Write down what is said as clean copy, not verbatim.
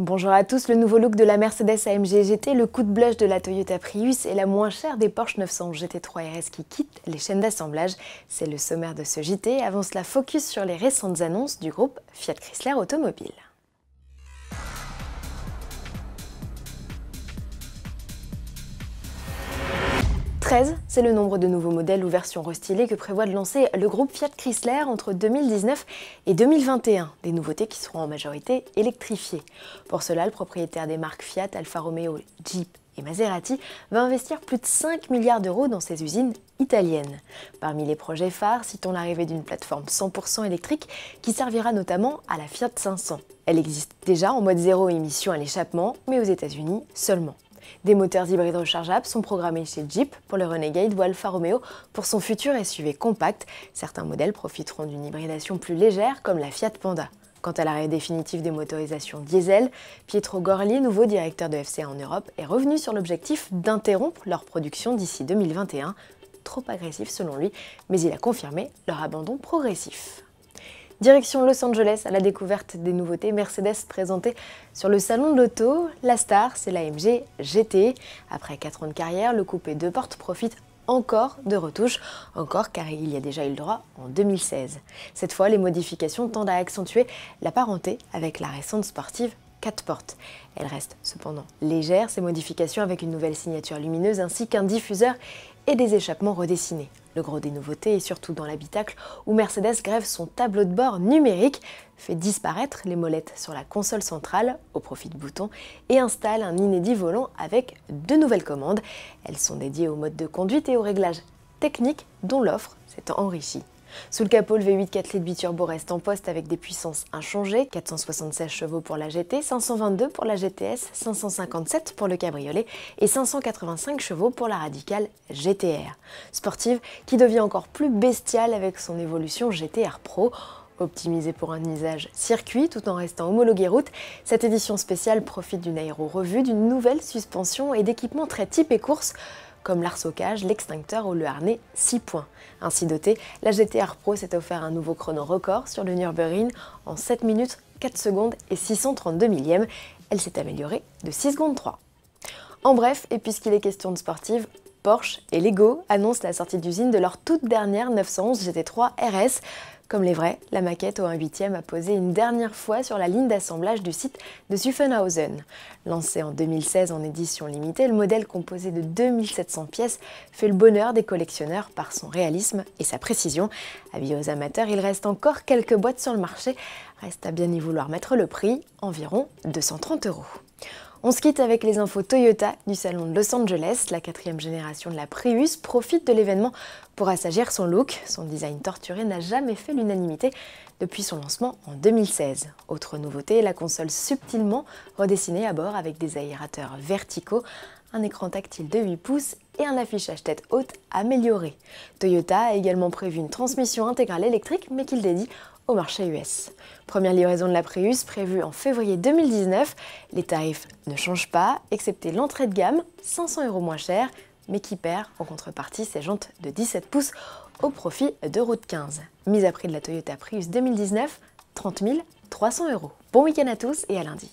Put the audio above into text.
Bonjour à tous, le nouveau look de la Mercedes AMG GT, le coup de blush de la Toyota Prius et la moins chère des Porsche 911 GT3 RS qui quittent les chaînes d'assemblage. C'est le sommaire de ce JT. Avant cela, focus sur les récentes annonces du groupe Fiat Chrysler Automobile. 13, c'est le nombre de nouveaux modèles ou versions restylées que prévoit de lancer le groupe Fiat Chrysler entre 2019 et 2021, des nouveautés qui seront en majorité électrifiées. Pour cela, le propriétaire des marques Fiat, Alfa Romeo, Jeep et Maserati va investir plus de 5 milliards d'euros dans ses usines italiennes. Parmi les projets phares, citons l'arrivée d'une plateforme 100% électrique qui servira notamment à la Fiat 500. Elle existe déjà en mode zéro émission à l'échappement, mais aux États-Unis seulement. Des moteurs hybrides rechargeables sont programmés chez Jeep pour le Renegade ou Alfa Romeo pour son futur SUV compact. Certains modèles profiteront d'une hybridation plus légère comme la Fiat Panda. Quant à l'arrêt définitif des motorisations diesel, Pietro Gorli, nouveau directeur de FCA en Europe, est revenu sur l'objectif d'interrompre leur production d'ici 2021. Trop agressif selon lui, mais il a confirmé leur abandon progressif. Direction Los Angeles à la découverte des nouveautés Mercedes présentées sur le salon de l'auto. La star, c'est l'AMG GT. Après 4 ans de carrière, le coupé 2 portes profite encore de retouches, car il y a déjà eu le droit en 2016. Cette fois, les modifications tendent à accentuer la parenté avec la récente sportive 4 portes. Elles restent cependant légères, ces modifications avec une nouvelle signature lumineuse ainsi qu'un diffuseur et des échappements redessinés. Le gros des nouveautés est surtout dans l'habitacle où Mercedes grève son tableau de bord numérique, fait disparaître les molettes sur la console centrale au profit de boutons et installe un inédit volant avec 2 nouvelles commandes. Elles sont dédiées au mode de conduite et aux réglages techniques dont l'offre s'est enrichie. Sous le capot, le V8 4 litres biturbo reste en poste avec des puissances inchangées, 476 chevaux pour la GT, 522 pour la GTS, 557 pour le cabriolet et 585 chevaux pour la radicale GTR. Sportive qui devient encore plus bestiale avec son évolution GTR Pro. Optimisée pour un usage circuit tout en restant homologuée route, cette édition spéciale profite d'une aéro-revue, d'une nouvelle suspension et d'équipements très type et course, comme l'arsocage, l'extincteur ou le harnais 6 points. Ainsi dotée, la GTR Pro s'est offert un nouveau chrono record sur le Nürburgring en 7 minutes 4 secondes et 632 millièmes. Elle s'est améliorée de 6 secondes 3. En bref, et puisqu'il est question de sportive, Porsche et Lego annoncent la sortie d'usine de leur toute dernière 911 GT3 RS. Comme les vrais, la maquette au 1/8e a posé une dernière fois sur la ligne d'assemblage du site de Zuffenhausen. Lancé en 2016 en édition limitée, le modèle composé de 2700 pièces fait le bonheur des collectionneurs par son réalisme et sa précision. Avis aux amateurs, il reste encore quelques boîtes sur le marché. Reste à bien y vouloir mettre le prix, environ 230 €. On se quitte avec les infos Toyota du salon de Los Angeles. La 4e génération de la Prius profite de l'événement pour assagir son look. Son design torturé n'a jamais fait l'unanimité depuis son lancement en 2016. Autre nouveauté, la console subtilement redessinée à bord avec des aérateurs verticaux, un écran tactile de 8 pouces et un affichage tête haute amélioré. Toyota a également prévu une transmission intégrale électrique mais qu'il dédie au marché US. Première livraison de la Prius prévue en février 2019. Les tarifs ne changent pas, excepté l'entrée de gamme, 500 € moins cher, mais qui perd en contrepartie ses jantes de 17 pouces au profit de Route 15. Mise à prix de la Toyota Prius 2019, 30 300 €. Bon week-end à tous et à lundi.